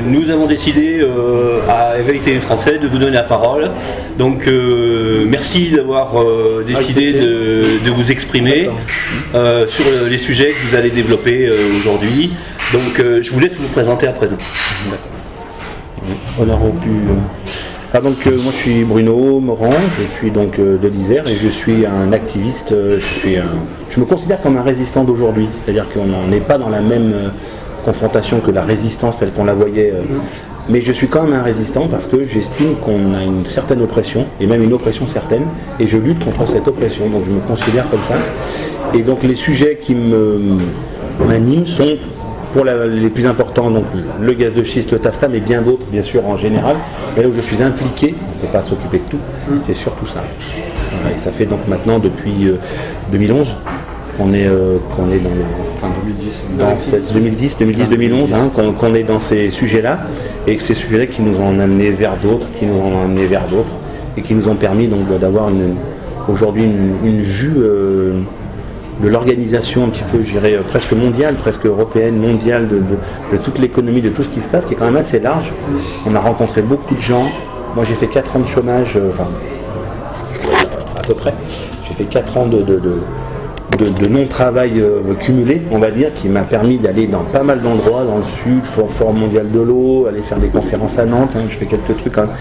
nous avons décidé à Éveil TV Français de vous donner la parole. Donc merci d'avoir décidé de vous exprimer sur les sujets que vous allez développer aujourd'hui. Donc je vous laisse vous présenter à présent. On aurait pu... donc moi je suis Bruno Morand, je suis donc de l'Isère et je suis un activiste, je me considère comme un résistant d'aujourd'hui, c'est-à-dire qu'on n'est pas dans la même confrontation que la résistance telle qu'on la voyait, mais je suis quand même un résistant parce que j'estime qu'on a une certaine oppression, et même une oppression certaine, et je lutte contre cette oppression, donc je me considère comme ça. Et donc les sujets qui m'animent sont pour les plus importants, donc le gaz de schiste, le taffetas, mais bien d'autres, bien sûr, en général. Mais là où je suis impliqué, on ne peut pas s'occuper de tout, c'est surtout ça. Voilà, et ça fait donc maintenant depuis 2011 qu'on est dans fin 2010. 2010-2011, qu'on est dans ces sujets-là, et que ces sujets-là qui nous ont amenés vers d'autres, et qui nous ont permis donc d'avoir aujourd'hui une vue de l'organisation un petit peu, je dirais, presque mondiale, presque européenne, mondiale, de toute l'économie, de tout ce qui se passe, qui est quand même assez large. On a rencontré beaucoup de gens. Moi j'ai fait 4 ans de chômage, à peu près. J'ai fait 4 ans de non-travail cumulé, on va dire, qui m'a permis d'aller dans pas mal d'endroits, dans le sud, Forum mondial de l'eau, aller faire des conférences à Nantes. Je fais quelques trucs quand même,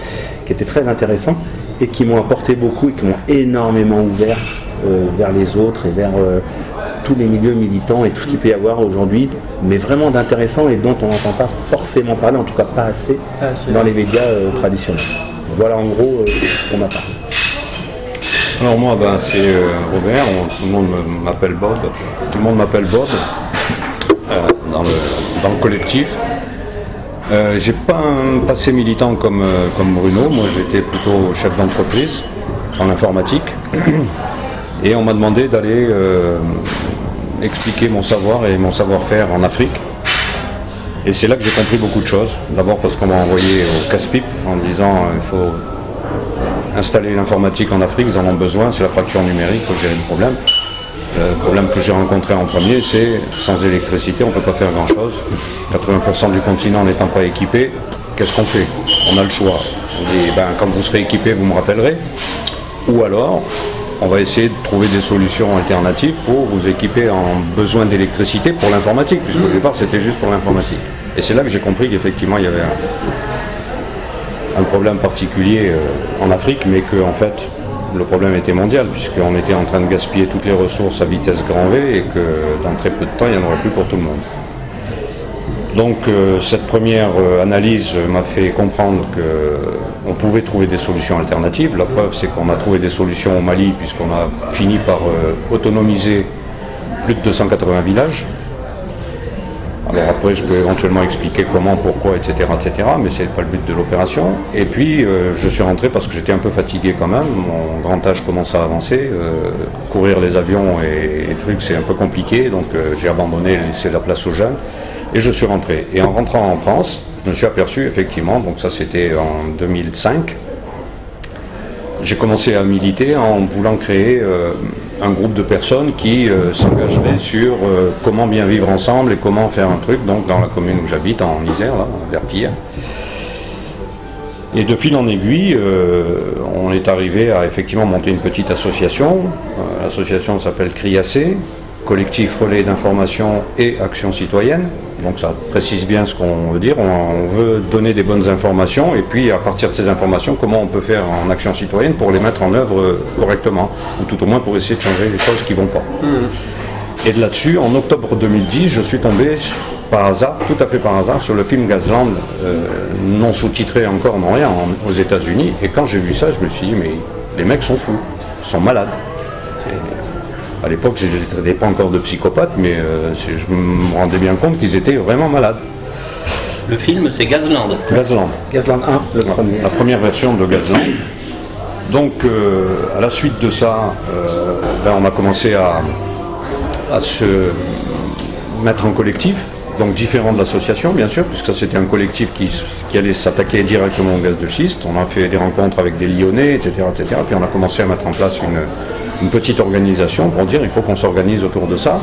qui étaient très intéressants et qui m'ont apporté beaucoup et qui m'ont énormément ouvert vers les autres et vers tous les milieux militants et tout ce qu'il peut y avoir aujourd'hui, mais vraiment d'intéressant et dont on n'entend pas forcément parler, en tout cas pas assez dans les médias traditionnels. Voilà en gros pour ma part. Alors moi c'est Robert, tout le monde m'appelle Bob, dans le collectif. J'ai pas un passé militant comme Bruno, moi j'étais plutôt chef d'entreprise en informatique. Et on m'a demandé d'aller expliquer mon savoir et mon savoir-faire en Afrique. Et c'est là que j'ai compris beaucoup de choses. D'abord parce qu'on m'a envoyé au casse-pipe en disant il faut installer l'informatique en Afrique, ils en ont besoin, c'est la fracture numérique, il faut gérer le problème. Le problème que j'ai rencontré en premier, c'est sans électricité, on ne peut pas faire grand-chose. 80% du continent n'étant pas équipé, qu'est-ce qu'on fait? On a le choix. On dit quand vous serez équipé, vous me rappellerez. Ou alors, on va essayer de trouver des solutions alternatives pour vous équiper en besoin d'électricité pour l'informatique, puisque au départ c'était juste pour l'informatique. Et c'est là que j'ai compris qu'effectivement il y avait un problème particulier en Afrique, mais que en fait le problème était mondial, puisqu'on était en train de gaspiller toutes les ressources à vitesse grand V et que dans très peu de temps il n'y en aurait plus pour tout le monde. Donc cette première analyse m'a fait comprendre qu'on pouvait trouver des solutions alternatives. La preuve, c'est qu'on a trouvé des solutions au Mali, puisqu'on a fini par autonomiser plus de 280 villages. Alors après, je peux éventuellement expliquer comment, pourquoi, etc., mais ce n'est pas le but de l'opération. Et puis, je suis rentré parce que j'étais un peu fatigué quand même. Mon grand âge commence à avancer. Courir les avions et les trucs, c'est un peu compliqué. Donc, j'ai abandonné, laissé la place aux jeunes. Et je suis rentré. Et en rentrant en France, je me suis aperçu effectivement, donc ça c'était en 2005, j'ai commencé à militer en voulant créer un groupe de personnes qui s'engageraient sur comment bien vivre ensemble et comment faire un truc, donc dans la commune où j'habite, en Isère, là, vers Pierre. Et de fil en aiguille, on est arrivé à effectivement monter une petite association. L'association s'appelle CRIAC, Collectif Relais d'Information et Action Citoyenne. Donc ça précise bien ce qu'on veut dire. On veut donner des bonnes informations et puis à partir de ces informations, comment on peut faire en action citoyenne pour les mettre en œuvre correctement, ou tout au moins pour essayer de changer les choses qui ne vont pas. Et de là-dessus, en octobre 2010, je suis tombé par hasard, tout à fait par hasard, sur le film Gazland, non sous-titré encore, non rien, aux États-Unis. Et quand j'ai vu ça, je me suis dit, mais les mecs sont fous, ils sont malades. À l'époque, je ne les traitais pas encore de psychopathes, mais je me rendais bien compte qu'ils étaient vraiment malades. Le film, c'est Gazland. Gazland 1, le premier. La première version de Gazland. Donc, à la suite de ça, on a commencé à se mettre en collectif, donc différent de l'association, bien sûr, puisque ça c'était un collectif qui allait s'attaquer directement au gaz de schiste. On a fait des rencontres avec des Lyonnais, etc., puis on a commencé à mettre en place une petite organisation pour dire il faut qu'on s'organise autour de ça.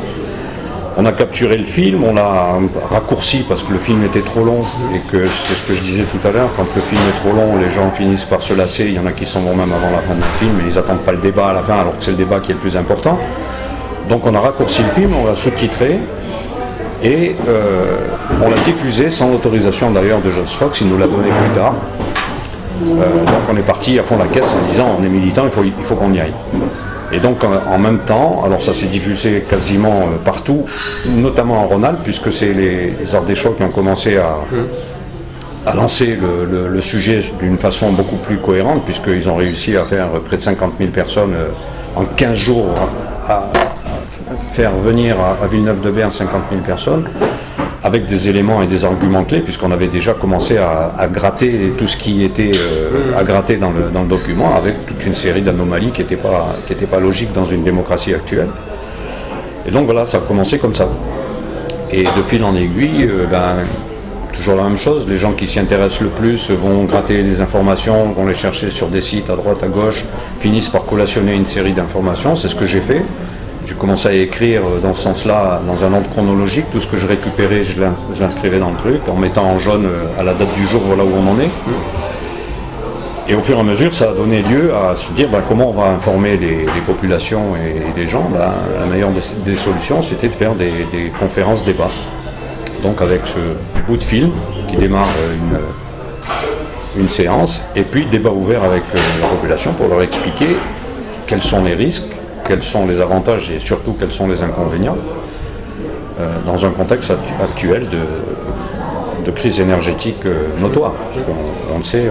On a capturé le film, on l'a raccourci parce que le film était trop long et que c'est ce que je disais tout à l'heure, quand le film est trop long, les gens finissent par se lasser, il y en a qui s'en vont même avant la fin du film, mais ils n'attendent pas le débat à la fin alors que c'est le débat qui est le plus important. Donc on a raccourci le film, on l'a sous-titré et on l'a diffusé sans l'autorisation d'ailleurs de Joss Fox, il nous l'a donné plus tard. Donc on est parti à fond la caisse en disant on est militant, il faut qu'on y aille. Et donc en même temps, alors ça s'est diffusé quasiment partout, notamment en Rhône-Alpes, puisque c'est les Ardéchois qui ont commencé à lancer le sujet d'une façon beaucoup plus cohérente, puisqu'ils ont réussi à faire près de 50 000 personnes en 15 jours, à faire venir à Villeneuve-de-Berg 50 000 personnes, avec des éléments et des arguments clés, puisqu'on avait déjà commencé à gratter tout ce qui était à gratter dans le document, avec toute une série d'anomalies qui n'étaient pas logiques dans une démocratie actuelle. Et donc voilà, ça a commencé comme ça. Et de fil en aiguille, toujours la même chose, les gens qui s'y intéressent le plus vont gratter des informations, vont les chercher sur des sites à droite, à gauche, finissent par collationner une série d'informations, c'est ce que j'ai fait. J'ai commencé à écrire dans ce sens-là, dans un ordre chronologique, tout ce que je récupérais, je l'inscrivais dans le truc, en mettant en jaune à la date du jour, voilà où on en est. Et au fur et à mesure, ça a donné lieu à se dire comment on va informer les populations et les gens. La meilleure des solutions, c'était de faire des conférences débats. Donc avec ce bout de film qui démarre une séance, et puis débat ouvert avec la population pour leur expliquer quels sont les risques, quels sont les avantages et surtout quels sont les inconvénients dans un contexte actuel de crise énergétique notoire. Parce qu'on le sait,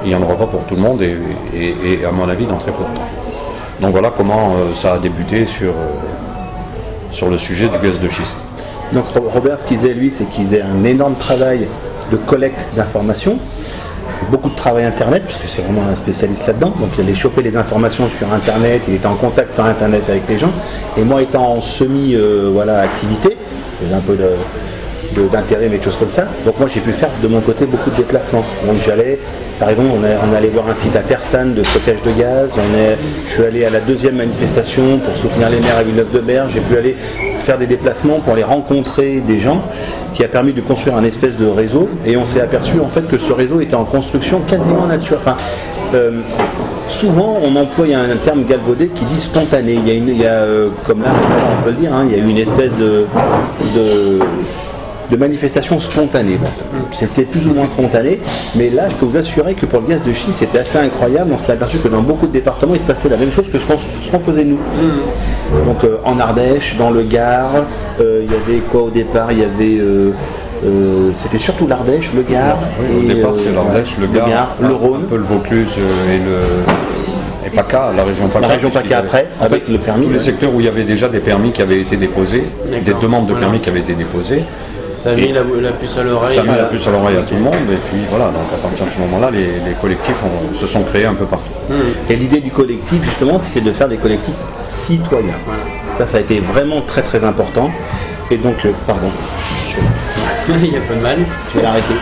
il n'y en aura pas pour tout le monde et à mon avis dans très peu de temps. Donc voilà comment ça a débuté sur le sujet du gaz de schiste. Donc Robert, ce qu'il faisait lui, c'est qu'il faisait un énorme travail de collecte d'informations, beaucoup de travail internet, puisque c'est vraiment un spécialiste là-dedans, donc il allait choper les informations sur internet, il était en contact par internet avec les gens, et moi étant en activité, je faisais un peu d'intérêt, mais des choses comme ça, donc moi j'ai pu faire de mon côté beaucoup de déplacements. Donc j'allais, par exemple, on allait voir un site à Tersanne de stockage de gaz, je suis allé à la 2e manifestation pour soutenir les maires à Villeneuve-de-Berg, j'ai pu aller faire des déplacements pour aller rencontrer des gens, qui a permis de construire un espèce de réseau, et on s'est aperçu en fait que ce réseau était en construction quasiment naturelle. Enfin, souvent on emploie un terme galvaudé qui dit spontané. Il y a comme là récemment on peut le dire, il y a eu une espèce de manifestation spontanée. C'était plus ou moins spontané, mais là je peux vous assurer que pour le gaz de schiste c'était assez incroyable. On s'est aperçu que dans beaucoup de départements il se passait la même chose que ce qu'on faisait nous. Donc en Ardèche, dans le Gard, il y avait quoi au départ? Il y avait c'était surtout l'Ardèche, le Gard. Oui, au départ c'est l'Ardèche, le Gard, le Rhône, un peu le Vaucluse et PACA, la région PACA. La région PACA après, avec le permis. Tous les secteurs où il y avait déjà des permis qui avaient été déposés, des demandes de permis qui avaient été déposées. Ça a mis la puce à l'oreille. Ça a mis la puce à l'oreille à tout le monde, et puis voilà, donc à partir de ce moment-là, les collectifs se sont créés un peu partout. Et l'idée du collectif, justement, c'était de faire des collectifs citoyens. Voilà. Ça a été vraiment très très important. Et donc, pardon, il n'y a pas de mal. Je vais l'arrêter.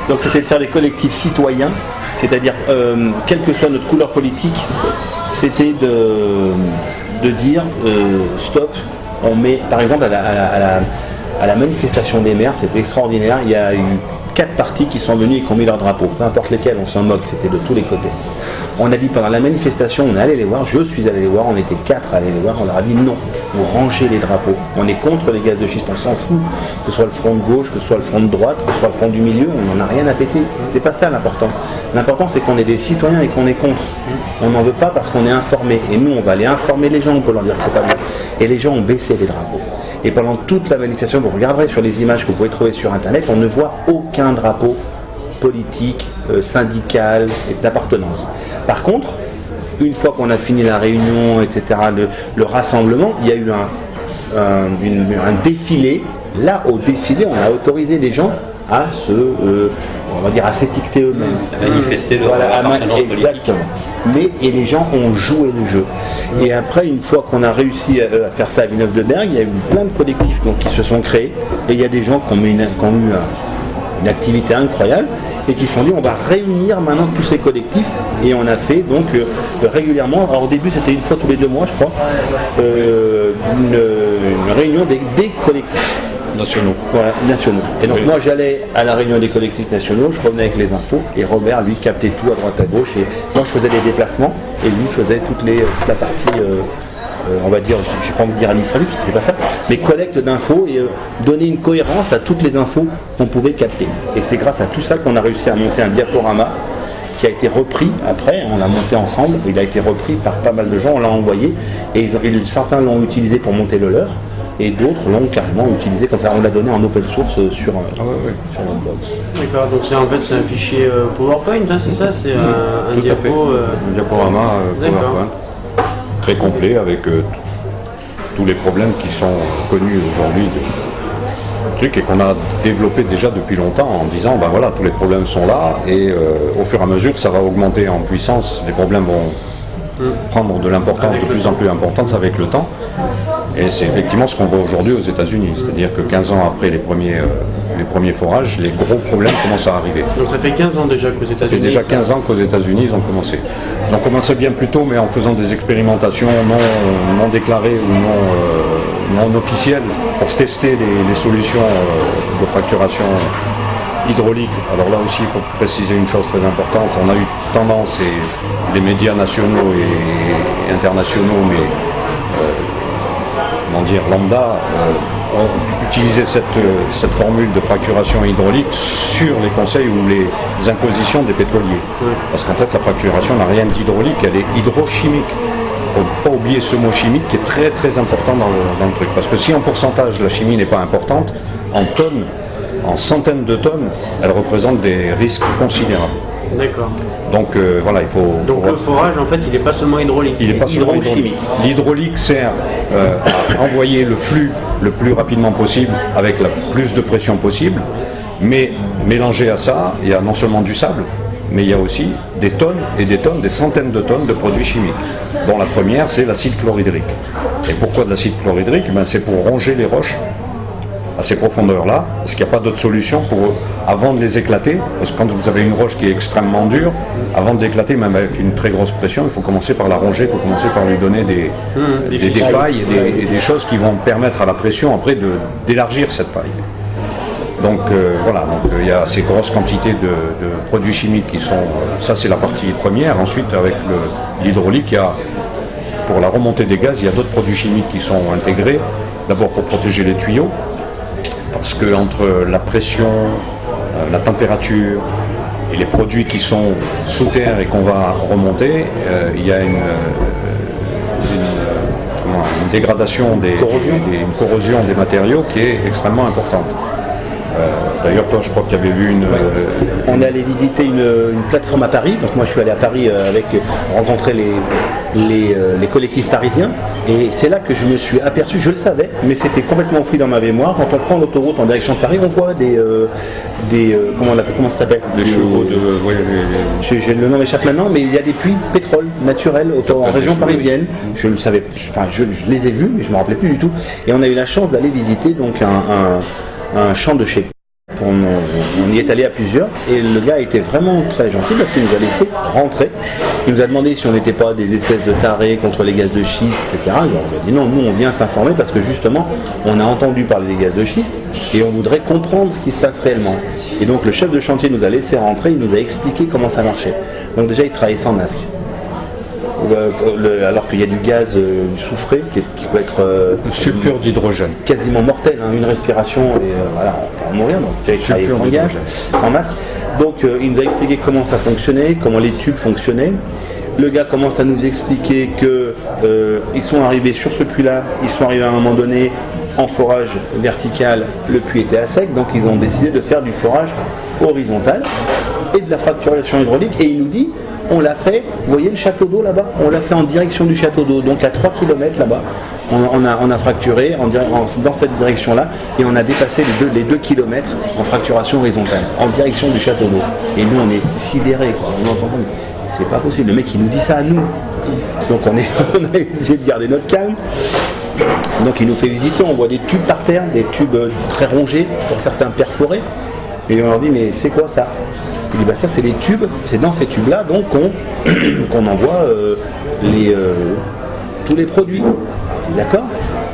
Donc c'était de faire des collectifs citoyens, c'est-à-dire, quelle que soit notre couleur politique, c'était de dire stop, on met, par exemple, à la manifestation des maires, c'était extraordinaire, il y a eu 4 partis qui sont venus et qui ont mis leur drapeau, peu importe lesquels, on s'en moque, c'était de tous les côtés. On a dit pendant la manifestation, on est allé les voir, je suis allé les voir, on était 4 à aller les voir, on leur a dit non, vous rangez les drapeaux, on est contre les gaz de schiste, on s'en fout, que ce soit le front de gauche, que ce soit le front de droite, que ce soit le front du milieu, on n'en a rien à péter, c'est pas ça l'important. L'important c'est qu'on est des citoyens et qu'on est contre. On n'en veut pas parce qu'on est informé, et nous on va aller informer les gens, on peut leur dire que c'est pas bien. Et les gens ont baissé les drapeaux. Et pendant toute la manifestation, vous regarderez sur les images que vous pouvez trouver sur internet, on ne voit aucun drapeau politique, syndical et d'appartenance. Par contre, une fois qu'on a fini la réunion, etc., le rassemblement, il y a eu un défilé. Là, au défilé, on a autorisé les gens à à s'étiqueter eux-mêmes. À manifester leur appartenance politique. Exactement. Et les gens ont joué le jeu. Et après, une fois qu'on a réussi à faire ça à Villeneuve-de-Berg, il y a eu plein de collectifs qui se sont créés. Et il y a des gens qui ont eu une activité incroyable. et qui se sont dit on va réunir maintenant tous ces collectifs, et on a fait donc régulièrement, alors au début c'était une fois tous les 2 mois je crois, une réunion des collectifs nationaux. Voilà, nationaux. Et donc Oui. moi j'allais à la réunion des collectifs nationaux, je revenais avec les infos, et Robert lui captait tout à droite à gauche, et moi je faisais les déplacements, et lui faisait toute la partie on va dire, je ne vais pas me dire administratif parce que c'est pas ça, mais collecte d'infos et donner une cohérence à toutes les infos qu'on pouvait capter. Et c'est grâce à tout ça qu'on a réussi à monter un diaporama qui a été repris après, on l'a monté ensemble, il a été repris par pas mal de gens, on l'a envoyé, et certains l'ont utilisé pour monter le leur, et d'autres l'ont carrément utilisé comme ça, on l'a donné en open source sur notre blog. D'accord, donc c'est un fichier PowerPoint, hein, c'est ça? C'est un Tout à fait. diapo. Un diaporama D'accord. PowerPoint, très complet avec tous les problèmes qui sont connus aujourd'hui du truc et qu'on a développé déjà depuis longtemps en disant ben voilà, tous les problèmes sont là et au fur et à mesure que ça va augmenter en puissance, les problèmes vont prendre de l'importance, de plus en plus importante avec le temps. Et c'est effectivement ce qu'on voit aujourd'hui aux États-Unis, c'est-à-dire que 15 ans après les premiers forages, les gros problèmes commencent à arriver. Donc ça fait 15 ans déjà qu'aux États-Unis. Ça fait déjà 15 ans qu'aux États-Unis ils ont commencé. Ils ont commencé bien plus tôt, mais en faisant des expérimentations non déclarées ou non officielles pour tester les solutions de fracturation hydraulique. Alors là aussi, il faut préciser une chose très importante. On a eu tendance, et les médias nationaux et internationaux, mais comment dire, lambda, ont utilisé cette formule de fracturation hydraulique sur les conseils ou les impositions des pétroliers. Parce qu'en fait, la fracturation n'a rien d'hydraulique, elle est hydrochimique. Il ne faut pas oublier ce mot chimique qui est très très important dans le truc. Parce que si en pourcentage la chimie n'est pas importante, en tonnes, en centaines de tonnes, elle représente des risques considérables. D'accord. Donc voilà, il faut... Donc le forage, en fait, il n'est pas seulement hydraulique. Il n'est pas seulement hydraulique. L'hydraulique sert à envoyer le flux le plus rapidement possible avec la plus de pression possible, mais mélangé à ça, il y a non seulement du sable, mais il y a aussi des tonnes et des tonnes, des centaines de tonnes de produits chimiques, dont la première c'est l'acide chlorhydrique. Et pourquoi de l'acide chlorhydrique? C'est pour ronger les roches à ces profondeurs-là, parce qu'il n'y a pas d'autre solution avant de les éclater, parce que quand vous avez une roche qui est extrêmement dure, avant de l'éclater, même avec une très grosse pression, il faut commencer par la ronger, il faut commencer par lui donner des failles et des choses qui vont permettre à la pression après d'élargir cette faille. Donc voilà, il y a ces grosses quantités de produits chimiques qui sont... ça c'est la partie première. Ensuite avec l'hydraulique, il y a, pour la remontée des gaz, il y a d'autres produits chimiques qui sont intégrés. D'abord pour protéger les tuyaux, parce que entre la pression, la température et les produits qui sont sous terre et qu'on va remonter, il y a une dégradation, une corrosion des matériaux qui est extrêmement importante. D'ailleurs, toi, je crois que tu avais vu On est allé visiter une plateforme à Paris. Donc moi, je suis allé à Paris rencontrer les collectifs parisiens. Et c'est là que je me suis aperçu, je le savais, mais c'était complètement enfoui dans ma mémoire. Quand on prend l'autoroute en direction de Paris, on voit comment ça s'appelle? des chevaux de... Le nom m'échappe maintenant, mais il y a des puits de pétrole naturel en région parisienne. Je le savais, je les ai vus, mais je ne me rappelais plus du tout. Et on a eu la chance d'aller visiter donc un champ de chez. On y est allé à plusieurs et le gars était vraiment très gentil parce qu'il nous a laissé rentrer. Il nous a demandé si on n'était pas des espèces de tarés contre les gaz de schiste, etc. On lui a dit non, nous on vient s'informer parce que justement on a entendu parler des gaz de schiste et on voudrait comprendre ce qui se passe réellement. Et donc le chef de chantier nous a laissé rentrer, il nous a expliqué comment ça marchait. Donc déjà il travaillait sans masque. Alors qu'il y a du gaz, du soufré qui peut être sulfure d'hydrogène, quasiment mortel, hein, une respiration et voilà, on peut en mourir. Donc il travaillait sans gaz, sans masque. Donc il nous a expliqué comment ça fonctionnait, comment les tubes fonctionnaient. Le gars commence à nous expliquer que ils sont arrivés sur ce puits-là, ils sont arrivés à un moment donné en forage vertical, le puits était à sec, donc ils ont décidé de faire du forage horizontal et de la fracturation hydraulique. Et il nous dit, on l'a fait, vous voyez le château d'eau là-bas, on l'a fait en direction du château d'eau, donc à 3 km là-bas, on a fracturé dans cette direction-là et on a dépassé les 2 km en fracturation horizontale, en direction du château d'eau. Et nous on est sidérés, quoi. On entend, mais c'est pas possible, le mec il nous dit ça à nous. Donc on a essayé de garder notre calme. Donc il nous fait visiter, on voit des tubes par terre, des tubes très rongés, pour certains perforés. Et on leur dit mais c'est quoi ça? Il dit bah ça c'est les tubes, c'est dans ces tubes-là donc qu'on envoie tous les produits. Je dis d'accord,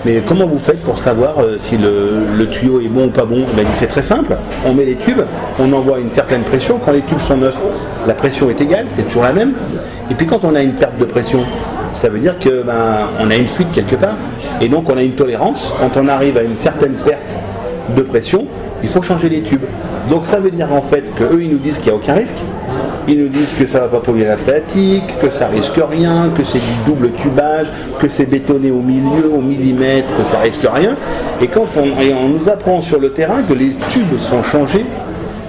mais comment vous faites pour savoir si le tuyau est bon ou pas bon? Il m'a dit c'est très simple, on met les tubes, on envoie une certaine pression, quand les tubes sont neufs, la pression est égale, c'est toujours la même, et puis quand on a une perte de pression, ça veut dire que on a une fuite quelque part, et donc on a une tolérance, quand on arrive à une certaine perte de pression, il faut changer les tubes. Donc ça veut dire en fait qu'eux ils nous disent qu'il n'y a aucun risque, ils nous disent que ça ne va pas polluer la phréatique, que ça risque rien, que c'est du double tubage, que c'est bétonné au milieu, au millimètre, que ça risque rien. Et on nous apprend sur le terrain que les tubes sont changés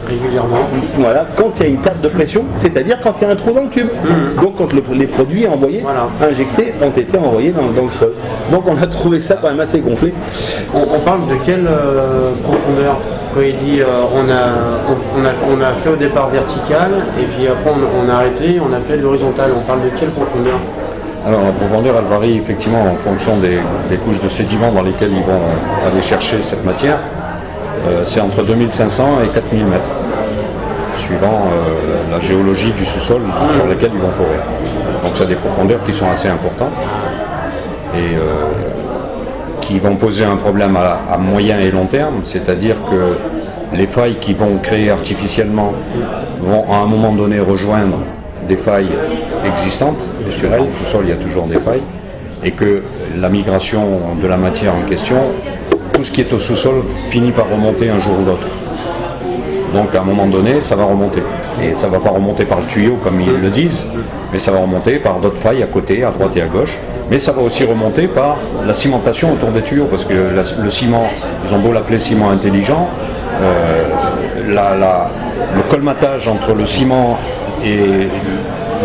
régulièrement. Voilà, quand il y a une perte de pression, c'est-à-dire quand il y a un trou dans le tube. Donc quand les produits envoyés, injectés, ont été envoyés dans le sol. Donc on a trouvé ça quand même assez gonflé. On parle de quelle profondeur? Quand il dit on a fait au départ vertical et puis après on a arrêté, on a fait l'horizontal. On parle de quelle profondeur? Alors la profondeur elle varie effectivement en fonction des couches de sédiments dans lesquelles ils vont aller chercher cette matière. C'est entre 2500 et 4000 mètres, suivant la géologie du sous-sol sur laquelle ils vont forer. Donc c'est des profondeurs qui sont assez importantes et qui vont poser un problème à moyen et long terme, c'est-à-dire que les failles qui vont créer artificiellement vont à un moment donné rejoindre des failles existantes, parce que dans le sous-sol il y a toujours des failles, et que la migration de la matière en question, tout ce qui est au sous-sol finit par remonter un jour ou l'autre. Donc à un moment donné, ça va remonter. Et ça ne va pas remonter par le tuyau comme ils le disent, mais ça va remonter par d'autres failles à côté, à droite et à gauche. Mais ça va aussi remonter par la cimentation autour des tuyaux, parce que le ciment, ils ont beau l'appeler ciment intelligent, le colmatage entre le ciment et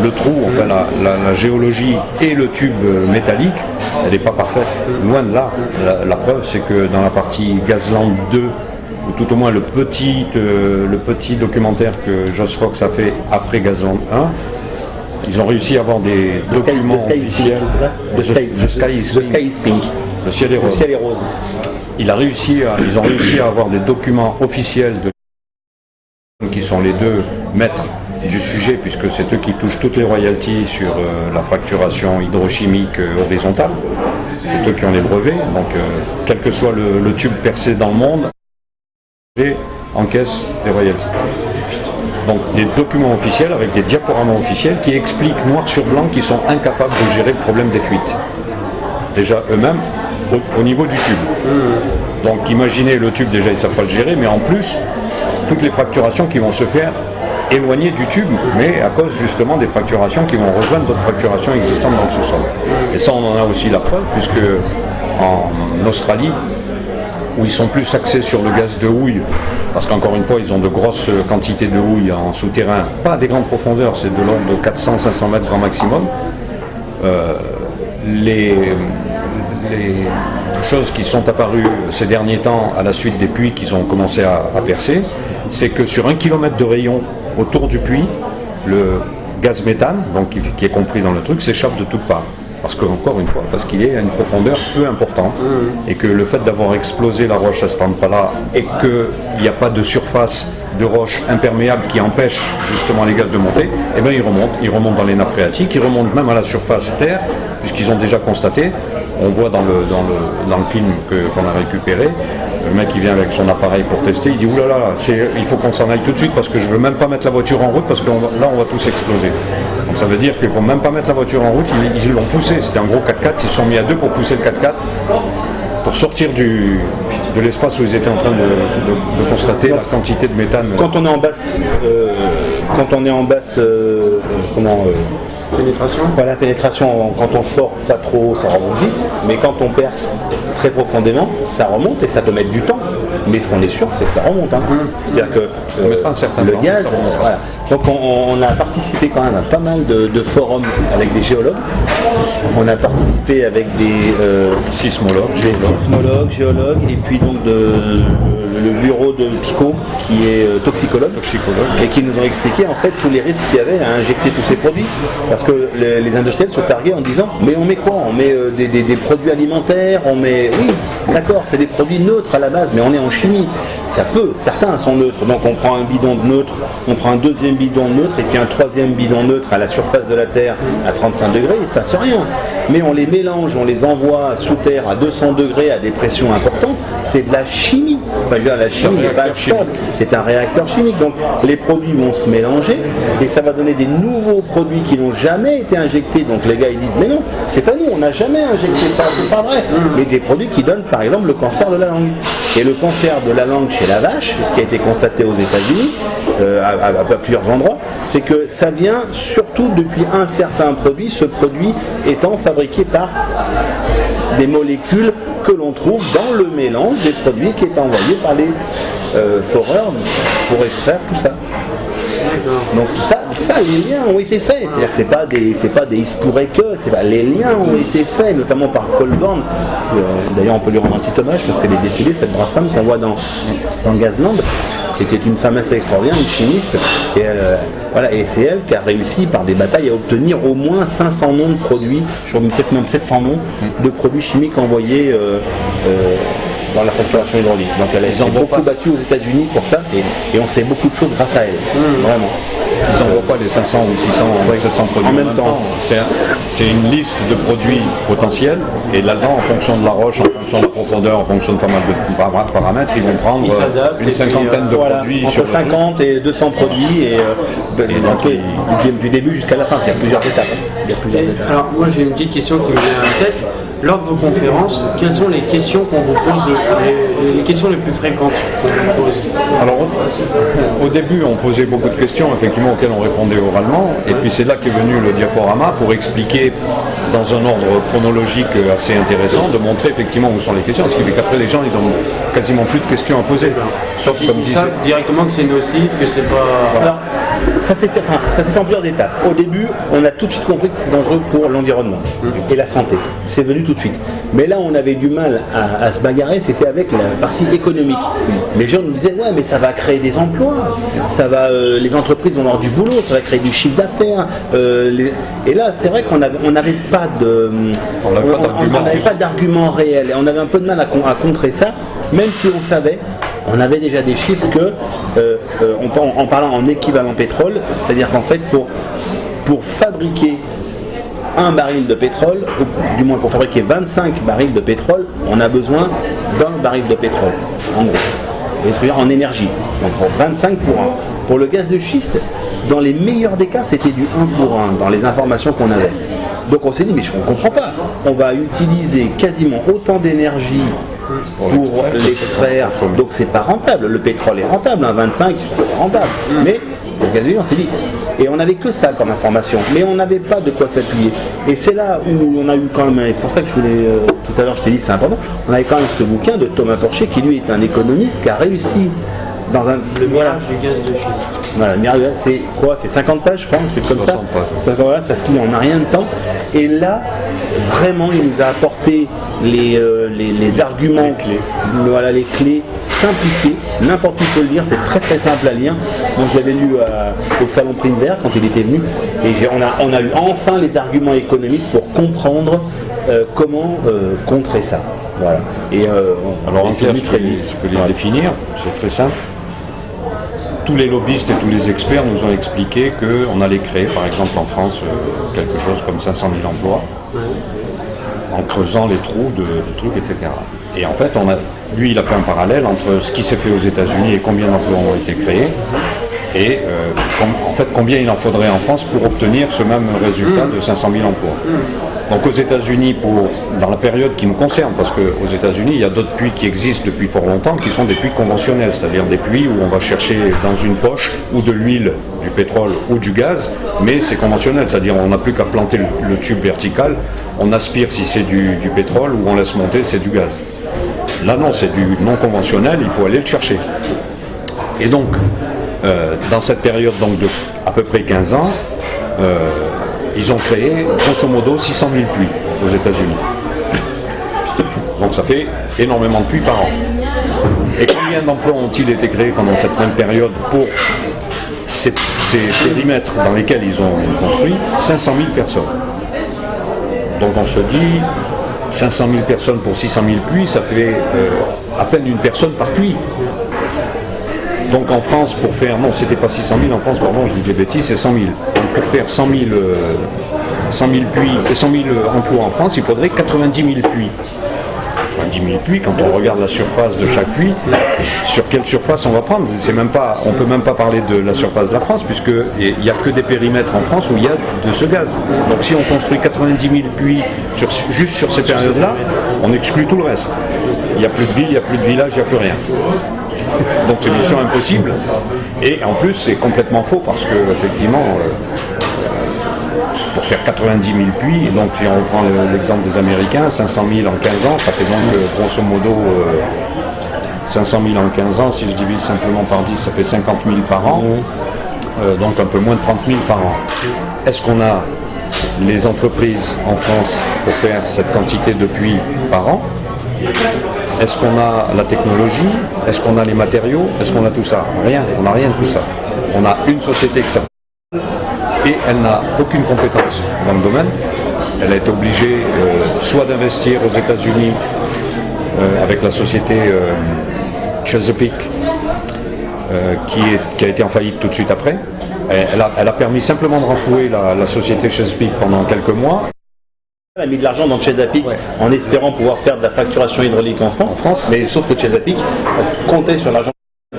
le trou, enfin la géologie et le tube métallique, elle n'est pas parfaite, loin de là. La preuve, c'est que dans la partie Gazland 2, ou tout au moins le petit documentaire que Joss Fox a fait après Gazland 1, ils ont réussi à avoir des documents officiels. The Sky is Pink. Le ciel est rose. Le ciel est rose. Ils ont réussi à avoir des documents officiels qui sont les deux maîtres du sujet, puisque c'est eux qui touchent toutes les royalties sur la fracturation hydrochimique horizontale. C'est eux qui ont les brevets, donc quel que soit le tube percé dans le monde, encaisse des royalties. Donc des documents officiels avec des diaporamas officiels qui expliquent noir sur blanc qu'ils sont incapables de gérer le problème des fuites. Déjà eux-mêmes au niveau du tube. Donc imaginez le tube, déjà ils ne savent pas le gérer, mais en plus toutes les fracturations qui vont se faire éloignées du tube, mais à cause justement des fracturations qui vont rejoindre d'autres fracturations existantes dans le sous-sol. Et ça on en a aussi la preuve, puisque en Australie, où ils sont plus axés sur le gaz de houille, parce qu'encore une fois ils ont de grosses quantités de houille en souterrain, pas à des grandes profondeurs, c'est de l'ordre de 400-500 mètres grand maximum. Les choses qui sont apparues ces derniers temps à la suite des puits qu'ils ont commencé à percer, c'est que sur 1 km de rayon autour du puits, le gaz méthane, donc qui est compris dans le truc, s'échappe de toutes parts. Parce qu'encore une fois, parce qu'il est à une profondeur peu importante et que le fait d'avoir explosé la roche à cet endroit-là et qu'il n'y a pas de surface de roche imperméable qui empêche justement les gaz de monter, eh bien ils remontent dans les nappes phréatiques, ils remontent même à la surface terre, puisqu'ils ont déjà constaté, on voit dans le film qu'on a récupéré, le mec qui vient avec son appareil pour tester, il dit oulala, il faut qu'on s'en aille tout de suite parce que je veux même pas mettre la voiture en route parce que là on va tous exploser. Donc ça veut dire qu'ils ne vont même pas mettre la voiture en route, ils l'ont poussé, c'était un gros 4x4, ils se sont mis à deux pour pousser le 4x4 pour sortir de l'espace où ils étaient en train de constater la quantité de méthane. Quand on est en basse, pénétration. Voilà, pénétration, quand on sort pas trop, ça remonte vite, mais quand on perce très profondément, ça remonte et ça peut mettre du temps. Mais ce qu'on est sûr, c'est que ça remonte. C'est-à-dire que le gaz, voilà. Donc on a participé quand même à pas mal de forums avec des géologues. On a participé avec des sismologues, géologues, et puis donc le bureau de Picot qui est toxicologue, et qui nous ont expliqué en fait tous les risques qu'il y avait à injecter tous ces produits. Parce que les industriels se targuaient en disant mais on met quoi? On met des produits alimentaires, on met... Oui, d'accord, c'est des produits neutres à la base, mais on est en chimie. ça peut, certains sont neutres, donc on prend un bidon de neutre, on prend un deuxième bidon de neutre et puis un troisième bidon neutre à la surface de la Terre à 35 degrés, il ne se passe rien. Mais on les mélange, on les envoie sous terre à 200 degrés à des pressions importantes, c'est de la chimie. Enfin, je veux dire, la chimie n'est pas stable, c'est un réacteur chimique, donc les produits vont se mélanger et ça va donner des nouveaux produits qui n'ont jamais été injectés. Donc les gars ils disent mais non, c'est pas nous, on n'a jamais injecté ça, c'est pas vrai. Mais des produits qui donnent par exemple le cancer de la langue. Et le cancer de la langue chez la vache, ce qui a été constaté aux États-Unis, à plusieurs endroits, c'est que ça vient surtout depuis un certain produit, ce produit étant fabriqué par des molécules que l'on trouve dans le mélange des produits qui est envoyé par les foreurs pour extraire tout ça. Donc tout ça, les liens ont été faits. C'est-à-dire que c'est pas des is pourraient que, les liens ont été faits, notamment par Colborne. D'ailleurs, on peut lui rendre un petit hommage parce qu'elle est décédée, cette brave femme qu'on voit dans Gazland. C'était une femme assez extraordinaire, une chimiste, et c'est elle qui a réussi par des batailles à obtenir au moins 500 noms de produits, peut-être même 700 noms de produits chimiques envoyés dans la fracturation hydraulique. Donc elle s'est beaucoup battue aux États-Unis pour ça, et on sait beaucoup de choses grâce à elle, vraiment. Ils n'envoient pas les 500 ou 600 ou 700 produits en même temps. C'est une liste de produits potentiels, et là-dedans, en fonction de la roche, en fonction de la profondeur, en fonction de pas mal de paramètres, ils vont prendre une cinquantaine de produits. Entre 50 et 200 produits, du début jusqu'à la fin, il y a plusieurs étapes. Alors moi j'ai une petite question qui me vient à la tête. Lors de vos conférences, quelles sont les questions qu'on vous pose, les questions les plus fréquentes qu'on vous pose? Alors, au début, on posait beaucoup de questions, effectivement, auxquelles on répondait oralement, et puis c'est là qu'est venu le diaporama pour expliquer, dans un ordre chronologique assez intéressant, de montrer effectivement où sont les questions, ce qui fait qu'après les gens, ils ont quasiment plus de questions à poser. Sauf comme ils savent directement que c'est nocif, que c'est pas... Alors, ça s'est fait en plusieurs étapes. Au début, on a tout de suite compris que c'était dangereux pour l'environnement et la santé. C'est venu tout de suite. Mais là, on avait du mal à se bagarrer, c'était avec la partie économique. Les gens nous disaient, ouais, mais ça va créer des emplois, les entreprises vont avoir du boulot, ça va créer du chiffre d'affaires. Et là, c'est vrai qu'on n'avait pas d'argument réel. Et on avait un peu de mal à contrer ça, même si on savait. On avait déjà des chiffres en parlant en équivalent pétrole, c'est-à-dire qu'en fait, pour fabriquer un baril de pétrole, ou du moins pour fabriquer 25 barils de pétrole, on a besoin d'un baril de pétrole, en gros. Et c'est-à-dire en énergie. Donc pour 25 pour 1. Pour le gaz de schiste, dans les meilleurs des cas, c'était du 1 pour 1, dans les informations qu'on avait. Donc on s'est dit, mais je ne comprends pas. On va utiliser quasiment autant d'énergie pour l'extraire, donc c'est pas rentable. Le pétrole est rentable, 25 c'est rentable, mais le gaz, on s'est dit, et on n'avait que ça comme information, mais on n'avait pas de quoi s'appuyer. Et c'est là où on a eu quand même, et c'est pour ça que je voulais, tout à l'heure je t'ai dit c'est important, on avait quand même ce bouquin de Thomas Porcher qui lui est un économiste qui a réussi dans un... Le mirage du gaz de schiste. Voilà, c'est quoi? C'est 50 pages, je crois, un truc comme ça. Voilà, ça se lit en un rien de temps. Et là, vraiment, il nous a apporté les arguments, les clés simplifiées. N'importe qui peut le lire, c'est très très simple à lire. Donc je l'avais lu au Salon Prime Vert quand il était venu. Et on a eu enfin les arguments économiques pour comprendre comment contrer ça. Voilà. Alors en clair, je peux les définir, c'est très simple. Tous les lobbyistes et tous les experts nous ont expliqué qu'on allait créer, par exemple en France, quelque chose comme 500 000 emplois, en creusant les trous de trucs, etc. Et en fait, lui, il a fait un parallèle entre ce qui s'est fait aux États-Unis et combien d'emplois ont été créés, et en fait, combien il en faudrait en France pour obtenir ce même résultat de 500 000 emplois. Donc aux États-Unis, dans la période qui nous concerne, parce qu'aux États-Unis, il y a d'autres puits qui existent depuis fort longtemps, qui sont des puits conventionnels, c'est-à-dire des puits où on va chercher dans une poche ou de l'huile, du pétrole ou du gaz, mais c'est conventionnel, c'est-à-dire on n'a plus qu'à planter le tube vertical, on aspire si c'est du pétrole ou on laisse monter, c'est du gaz. Là non, c'est du non conventionnel, il faut aller le chercher. Et donc, dans cette période donc, de à peu près 15 ans, ils ont créé grosso modo 600 000 puits aux États-Unis. Donc ça fait énormément de puits par an. Et combien d'emplois ont-ils été créés pendant cette même période pour ces périmètres dans lesquels ils ont construit? 500 000 personnes. Donc on se dit 500 000 personnes pour 600 000 puits, ça fait à peine une personne par puits. Donc en France, pour faire, non, c'était pas 600 000, en France, pardon, je dis des bêtises, c'est 100 000. Donc pour faire 100 000 puits et 100 000 emplois en France, il faudrait 90 000 puits. 90 000 puits, quand on regarde la surface de chaque puits, sur quelle surface on va prendre? On ne peut même pas parler de la surface de la France, puisqu'il n'y a que des périmètres en France où il y a de ce gaz. Donc si on construit 90 000 puits juste sur ces périodes-là, on exclut tout le reste. Il n'y a plus de ville, il n'y a plus de village, il n'y a plus rien. Donc c'est mission impossible. Et en plus, c'est complètement faux, parce que effectivement, pour faire 90 000 puits, donc si on reprend l'exemple des Américains, 500 000 en 15 ans, ça fait donc grosso modo 500 000 en 15 ans, si je divise simplement par 10, ça fait 50 000 par an, donc un peu moins de 30 000 par an. Est-ce qu'on a les entreprises en France pour faire cette quantité de puits par an? Est-ce qu'on a la technologie? Est-ce qu'on a les matériaux? Est-ce qu'on a tout ça? Rien, on n'a rien de tout ça. On a une société qui s'appelle et elle n'a aucune compétence dans le domaine. Elle est obligée soit d'investir aux États-Unis avec la société Chesapeake qui a été en faillite tout de suite après. Elle a permis simplement de renflouer la société Chesapeake pendant quelques mois. Elle a mis de l'argent dans Chesapeake en espérant pouvoir faire de la fracturation hydraulique en France. Mais sauf que Chesapeake comptait sur l'argent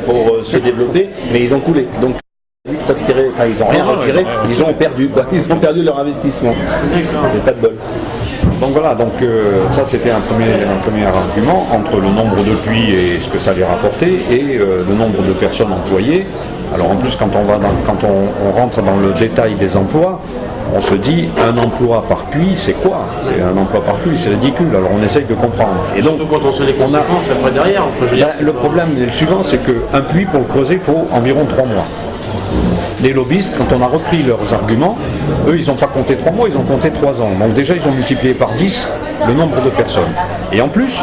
pour se développer, mais ils ont coulé. Donc ils n'ont rien retiré, ils ont perdu quoi. Ils ont perdu leur investissement. C'est pas de bol. Donc voilà, ça c'était un premier argument entre le nombre de puits et ce que ça allait rapporter et le nombre de personnes employées. Alors en plus quand on rentre dans le détail des emplois, on se dit un emploi par puits, c'est quoi? C'est un emploi par puits, c'est ridicule. Alors on essaye de comprendre. Et donc quand on sait les conséquences après derrière, le problème est le suivant, c'est qu'un puits pour le creuser, il faut environ 3 mois. Les lobbyistes, quand on a repris leurs arguments, eux, ils n'ont pas compté 3 mois, ils ont compté 3 ans. Donc déjà, ils ont multiplié par 10 le nombre de personnes. Et en plus,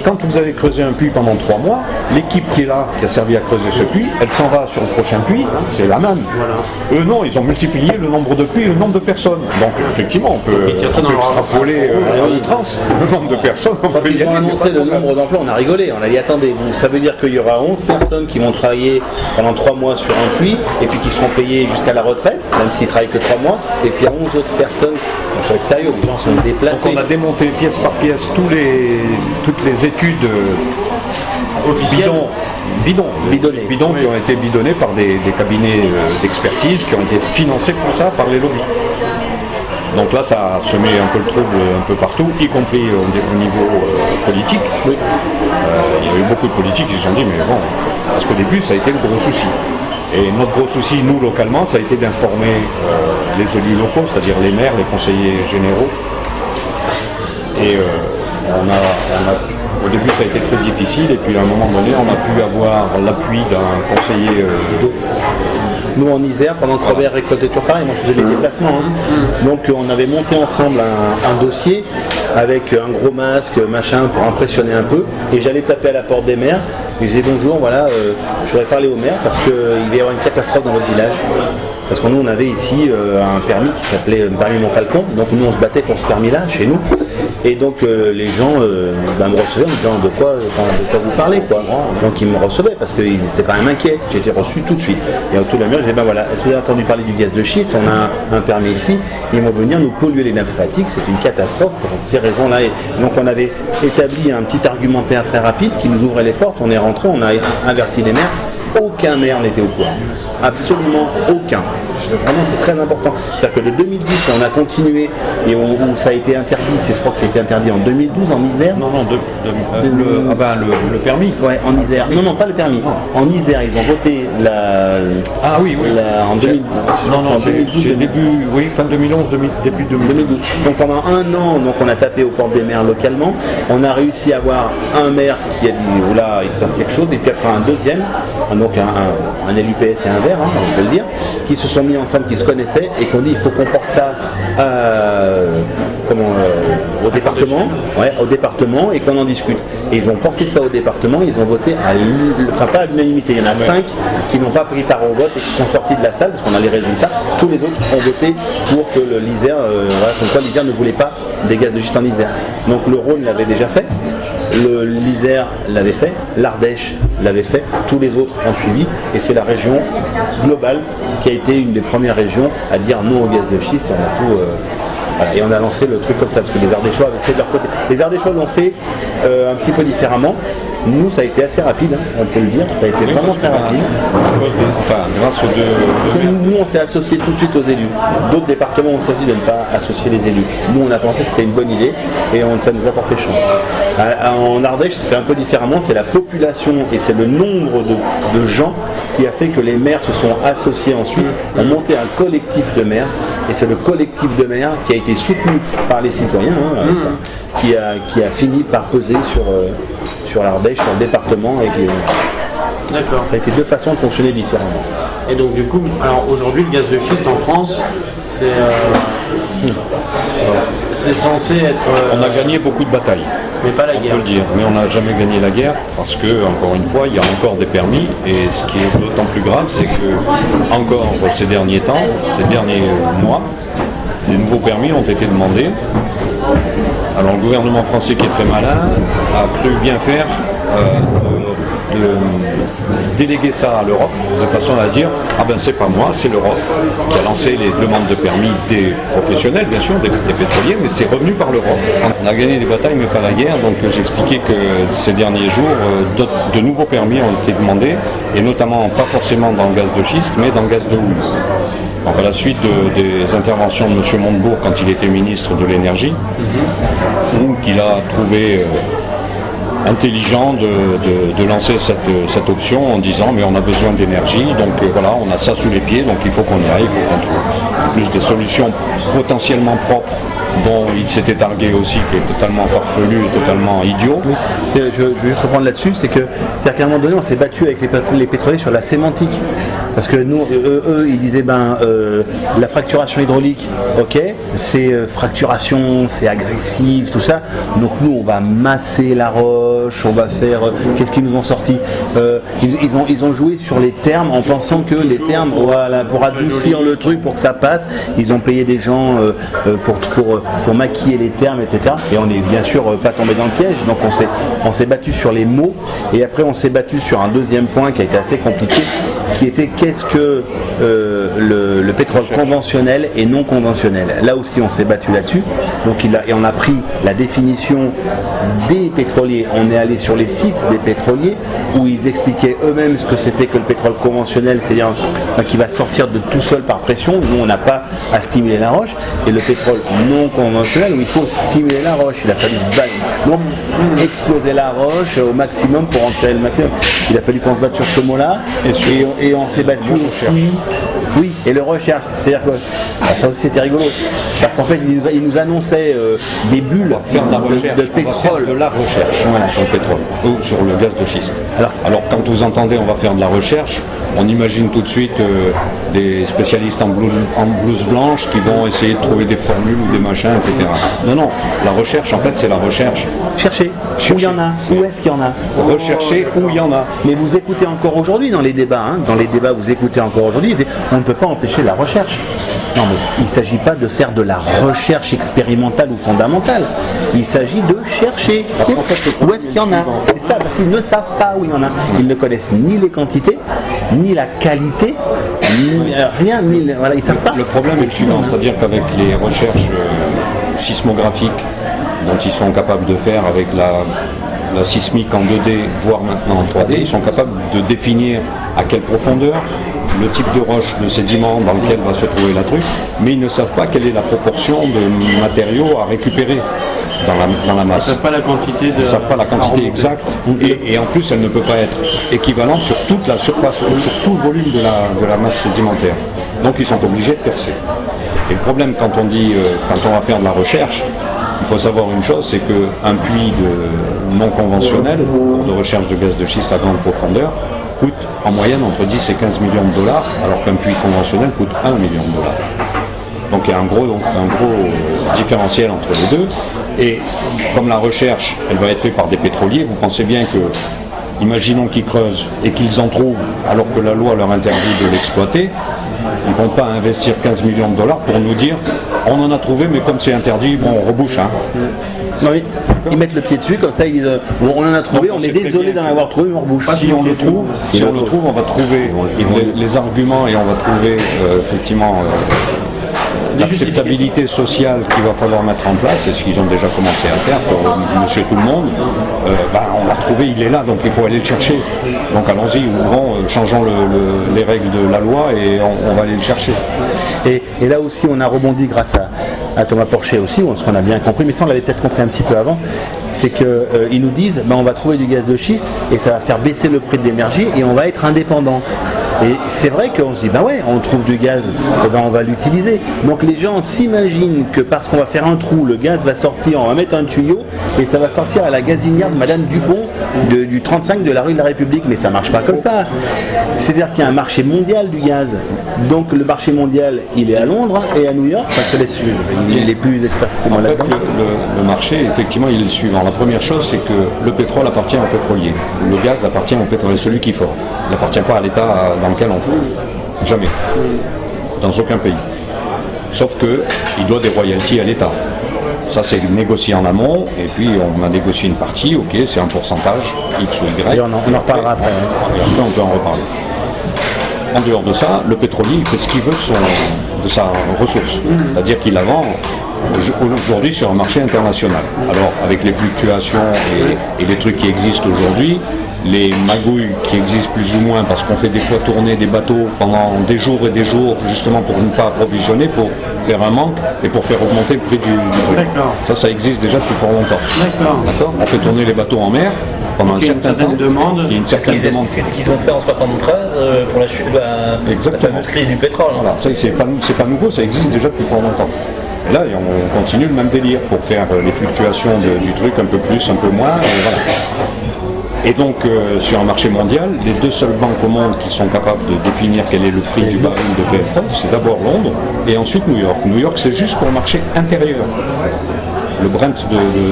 quand vous avez creusé un puits pendant 3 mois, l'équipe qui est là, qui a servi à creuser ce puits, elle s'en va sur le prochain puits, c'est la même. Voilà. Eux, non, ils ont multiplié le nombre de puits et le nombre de personnes. Donc effectivement, on peut extrapoler à outrance le nombre de personnes. Quand ils ont annoncé le nombre d'emplois, on a rigolé. On a dit, attendez, ça veut dire qu'il y aura 11 personnes qui vont travailler pendant 3 mois sur un puits, et puis qui seront payés jusqu'à la retraite, même s'ils travaillent que 3 mois, et puis il y a 11 autres personnes. Il faut être sérieux, les gens sont déplacés. Donc on a démonté pièce par pièce toutes les études officielles bidons qui ont été bidonnés par des cabinets d'expertise qui ont été financés pour ça par les lobbies. Donc là, ça se met un peu le trouble un peu partout, y compris au niveau politique. Oui. Il y a eu beaucoup de politiques qui se sont dit, mais bon, parce qu'au début, ça a été le gros souci. Et notre gros souci, nous, localement, ça a été d'informer les élus locaux, c'est-à-dire les maires, les conseillers généraux. Et au début, ça a été très difficile, et puis à un moment donné, on a pu avoir l'appui d'un conseiller Nous en Isère, pendant que Robert récoltait toujours pareil, moi je faisais des déplacements. Donc on avait monté ensemble un dossier avec un gros masque, machin, pour impressionner un peu. Et j'allais taper à la porte des maires. Je disais bonjour, voilà, je voudrais parler au maire parce qu'il va y avoir une catastrophe dans votre village. Parce que nous on avait ici un permis qui s'appelait le permis Montfalcon. Donc nous on se battait pour ce permis-là chez nous. Et donc les gens me recevaient en me disant de quoi vous parlez quoi. Donc ils me recevaient parce qu'ils étaient quand même inquiets. J'ai été reçu tout de suite. Et autour de la mur, je disais voilà, est-ce que vous avez entendu parler du gaz de schiste? On a un permis ici. Ils vont venir nous polluer les nappes phréatiques. C'est une catastrophe pour ces raisons-là. Et donc on avait établi un petit argumentaire très rapide qui nous ouvrait les portes. On est rentré, on a averti les maires. Aucun maire n'était au courant. Absolument aucun. Vraiment, c'est très important. C'est-à-dire que de 2010, on a continué et où ça a été interdit. Je crois que ça a été interdit en 2012 en Isère. Non, le permis. Ouais, en Isère. Non, pas le permis. En Isère, ils ont voté Ah oui. En 2012. C'est fin 2011, début 2012. Donc pendant un an, on a tapé aux portes des maires localement. On a réussi à avoir un maire qui a dit oula, il se passe quelque chose, et puis après un deuxième, donc un LUPS et un vert, on peut le dire, qui se sont mis ensemble, qui se connaissaient et qu'on dit il faut qu'on porte ça au département et qu'on en discute. Et ils ont porté ça au département, ils ont voté pas à l'unanimité, il y en a 5 qui n'ont pas pris part au vote et qui sont sortis de la salle parce qu'on a les résultats. Tous les autres ont voté pour que l'Isère, l'Isère ne voulait pas des gaz de schiste en Isère. Donc le Rhône l'avait déjà fait. l'Isère l'avait fait, l'Ardèche l'avait fait, tous les autres ont suivi, et c'est la région globale qui a été une des premières régions à dire non au gaz de schiste. On a tout, voilà, et on a lancé le truc comme ça, parce que les Ardéchois avaient fait de leur côté. Les Ardéchois l'ont fait un petit peu différemment. Nous, ça a été assez rapide, hein, on peut le dire, ça a été vraiment très rapide. Grâce aux deux. Nous, on s'est associé tout de suite aux élus. D'autres départements ont choisi de ne pas associer les élus. Nous, on a pensé que c'était une bonne idée et ça nous a porté chance. En Ardèche, c'est un peu différemment, c'est la population et c'est le nombre de gens qui a fait que les maires se sont associés ensuite, ont monté un collectif de maires, et c'est le collectif de maires qui a été soutenu par les citoyens, qui a fini par peser sur l'Ardèche, sur le département, et D'accord. ça a été deux façons de fonctionner différemment. Et donc du coup, alors aujourd'hui le gaz de schiste en France, c'est censé être... On a gagné beaucoup de batailles. Mais pas la On guerre. peut le dire, mais on n'a jamais gagné la guerre parce que, encore une fois, il y a encore des permis, et ce qui est d'autant plus grave, c'est que, encore ces derniers temps, ces derniers mois, des nouveaux permis ont été demandés. Alors le gouvernement français, qui est très malin, a cru bien faire de déléguer ça à l'Europe, de façon à dire « Ah ben c'est pas moi, c'est l'Europe qui a lancé les demandes de permis des professionnels, bien sûr, des pétroliers, mais c'est revenu par l'Europe. » On a gagné des batailles, mais pas la guerre, donc j'expliquais que ces derniers jours, de nouveaux permis ont été demandés, et notamment pas forcément dans le gaz de schiste, mais dans le gaz de houille. Donc à la suite des interventions de M. Montebourg quand il était ministre de l'énergie, qu'il a trouvé intelligent de lancer cette option en disant mais on a besoin d'énergie, donc voilà, on a ça sous les pieds, donc il faut qu'on y aille, il faut qu'on trouve plus des solutions potentiellement propres, dont il s'était targué aussi, qui est totalement farfelu et totalement idiot. Oui. Je veux juste reprendre là-dessus, c'est-à-dire qu'à un moment donné, on s'est battu avec les pétroliers sur la sémantique. Parce que nous, eux, ils disaient la fracturation hydraulique, ok, c'est fracturation, c'est agressif, tout ça. Donc nous, on va masser la roche, on va faire. Qu'est-ce qu'ils nous ont sorti? Ils ont joué sur les termes en pensant que les termes, voilà, pour adoucir le truc, pour que ça passe, ils ont payé des gens pour maquiller les termes, etc. Et on n'est bien sûr pas tombé dans le piège. Donc on s'est battu sur les mots, et après on s'est battu sur un deuxième point qui a été assez compliqué, qui était qu'est-ce que le pétrole conventionnel et non conventionnel. Là aussi on s'est battu là-dessus. Donc et on a pris la définition des pétroliers. On est allé sur les sites des pétroliers où ils expliquaient eux-mêmes ce que c'était que le pétrole conventionnel, c'est-à-dire qui va sortir de tout seul par pression. Nous on n'a pas à stimuler la roche, et le pétrole non conventionnel où il faut stimuler la roche. Il a fallu donc exploser la roche au maximum pour en tirer le maximum. Il a fallu qu'on se batte sur ce mot-là, et on s'est battu aussi. Oui, et le recherche, c'est-à-dire que ça aussi c'était rigolo, parce qu'en fait il nous annonçait des bulles de pétrole. De la recherche, voilà, sur le pétrole ou sur le gaz de schiste. Alors quand vous entendez on va faire de la recherche, on imagine tout de suite des spécialistes en blouse blanche qui vont essayer de trouver des formules ou des machins, etc. Non, la recherche en fait c'est la recherche. Chercher. Où il y en a, où est-ce qu'il y en a? Rechercher où il y en a. Mais vous écoutez encore aujourd'hui dans les débats, vous écoutez encore aujourd'hui, on ne peut pas empêcher la recherche. Non mais il ne s'agit pas de faire de la recherche expérimentale ou fondamentale, il s'agit de chercher où est-ce qu'il y en a. C'est ça, parce qu'ils ne savent pas où il y en a. Ils ne connaissent ni les quantités, ni la qualité, ni rien, voilà, ils ne savent pas. Le problème est le suivant, c'est-à-dire qu'avec les recherches sismographiques dont ils sont capables de faire avec la sismique en 2D, voire maintenant en 3D, ils sont capables de définir à quelle profondeur, le type de roche, de sédiment dans lequel va se trouver la truc, mais ils ne savent pas quelle est la proportion de matériaux à récupérer dans la masse. Ils ne savent pas la quantité Ils ne savent pas la quantité exacte, et en plus elle ne peut pas être équivalente sur toute la surface, sur tout le volume de la masse sédimentaire. Donc ils sont obligés de percer. Et le problème quand on va faire de la recherche, il faut savoir une chose, c'est qu'un puits non conventionnel de recherche de gaz de schiste à grande profondeur coûte en moyenne entre 10 et 15 millions de dollars, alors qu'un puits conventionnel coûte 1 million de dollars. Donc il y a un gros différentiel entre les deux. Et comme la recherche, elle va être faite par des pétroliers, vous pensez bien que, imaginons qu'ils creusent et qu'ils en trouvent, alors que la loi leur interdit de l'exploiter, ils ne vont pas investir 15 millions de dollars pour nous dire on en a trouvé mais comme c'est interdit, bon on rebouche. Oui. Ils mettent le pied dessus, comme ça ils disent bon, on en a trouvé, Non, on c'est est très désolé bien. d'en avoir trouvé, mais on rebouche. Si on le trouve, on va trouver les arguments et on va trouver effectivement l'acceptabilité sociale qu'il va falloir mettre en place, et ce qu'ils ont déjà commencé à faire pour Monsieur Tout le Monde. On l'a trouvé, il est là, donc il faut aller le chercher. Donc allons-y, ouvrons, changeons les règles de la loi et on va aller le chercher. Et là aussi, on a rebondi grâce à Thomas Porcher aussi, ce qu'on a bien compris, mais ça on l'avait peut-être compris un petit peu avant, c'est qu'ils nous disent on va trouver du gaz de schiste et ça va faire baisser le prix de l'énergie et on va être indépendant. Et c'est vrai qu'on se dit, on trouve du gaz, on va l'utiliser. Donc les gens s'imaginent que parce qu'on va faire un trou, le gaz va sortir, on va mettre un tuyau et ça va sortir à la gazinière de Madame Dupont du 35 de la rue de la République. Mais ça marche pas comme ça. C'est-à-dire qu'il y a un marché mondial du gaz. Donc le marché mondial, il est à Londres et à New York. Enfin, je te laisse suivre, il est plus expert que moi En fait, là-dedans. le marché, effectivement, il est le suivant. La première chose, c'est que le pétrole appartient au pétrolier. Le gaz appartient au pétrolier, celui qui fort. Il n'appartient pas à l'État dans lequel on fout. Jamais. Dans aucun pays. Sauf qu'il doit des royalties à l'État. Ça, c'est négocié en amont, et puis on a négocié une partie, ok, c'est un pourcentage, X ou Y. Et on en reparlera après. Et après, on peut en reparler. En dehors de ça, le pétrolier, il fait ce qu'il veut de sa ressource. C'est-à-dire qu'il la vend aujourd'hui sur un marché international. Alors, avec les fluctuations et les trucs qui existent aujourd'hui, les magouilles qui existent plus ou moins, parce qu'on fait des fois tourner des bateaux pendant des jours et des jours, justement pour ne pas approvisionner, pour faire un manque et pour faire augmenter le prix du truc. D'accord. Ça existe déjà depuis fort longtemps. D'accord. On fait tourner les bateaux en mer pendant un certain temps. Demande. Il y a une certaine demande. C'est ce qu'ils ont fait en 73 pour la chute, la Exactement. fameuse crise du pétrole. hein. Voilà, ça c'est pas nouveau, ça existe déjà depuis fort longtemps. Et là, on continue le même délire pour faire les fluctuations du truc un peu plus, un peu moins. Et voilà. Et donc, sur un marché mondial, les deux seules banques au monde qui sont capables de définir quel est le prix du baril de pétrole, c'est d'abord Londres et ensuite New York. New York, c'est juste pour le marché intérieur. Le Brent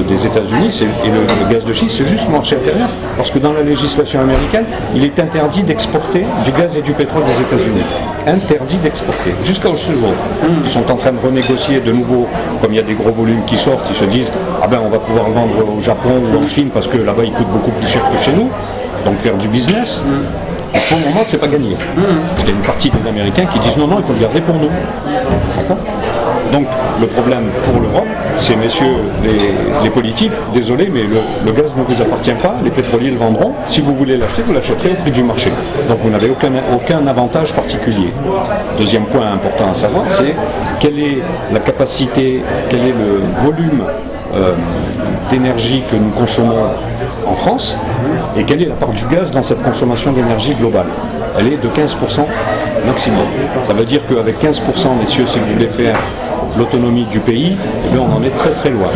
des États-Unis et le gaz de schiste, c'est juste le marché intérieur. Parce que dans la législation américaine, il est interdit d'exporter du gaz et du pétrole des États-Unis. Interdit d'exporter, jusqu'à ce jour. Ils sont en train de renégocier de nouveau, comme il y a des gros volumes qui sortent, ils se disent on va pouvoir vendre au Japon ou en Chine parce que là-bas il coûte beaucoup plus cher que chez nous. Donc faire du business. Pour le moment, c'est pas gagné. Parce qu'il y a une partie des Américains qui disent non, il faut le garder pour nous. D'accord ? Donc le problème pour l'Europe, c'est messieurs les politiques, désolé, mais le gaz ne vous appartient pas, les pétroliers le vendront. Si vous voulez l'acheter, vous l'achèterez au prix du marché. Donc vous n'avez aucun avantage particulier. Deuxième point important à savoir, c'est quelle est la capacité, quel est le volume d'énergie que nous consommons en France et quelle est la part du gaz dans cette consommation d'énergie globale. Elle est de 15% maximum. Ça veut dire qu'avec 15%, messieurs, si vous voulez faire l'autonomie du pays, on en est très très loin.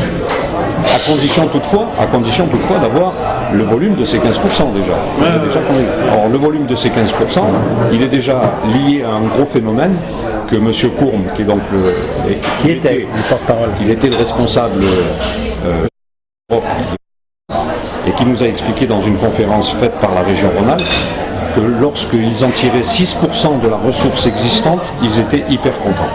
À condition toutefois d'avoir le volume de ces 15% déjà. Alors le volume de ces 15%, il est déjà lié à un gros phénomène que M. Courme, qui est donc Qui était le porte-parole. il était le responsable et qui nous a expliqué dans une conférence faite par la région Rhône-Alpes que lorsqu'ils en tiraient 6% de la ressource existante, ils étaient hyper contents.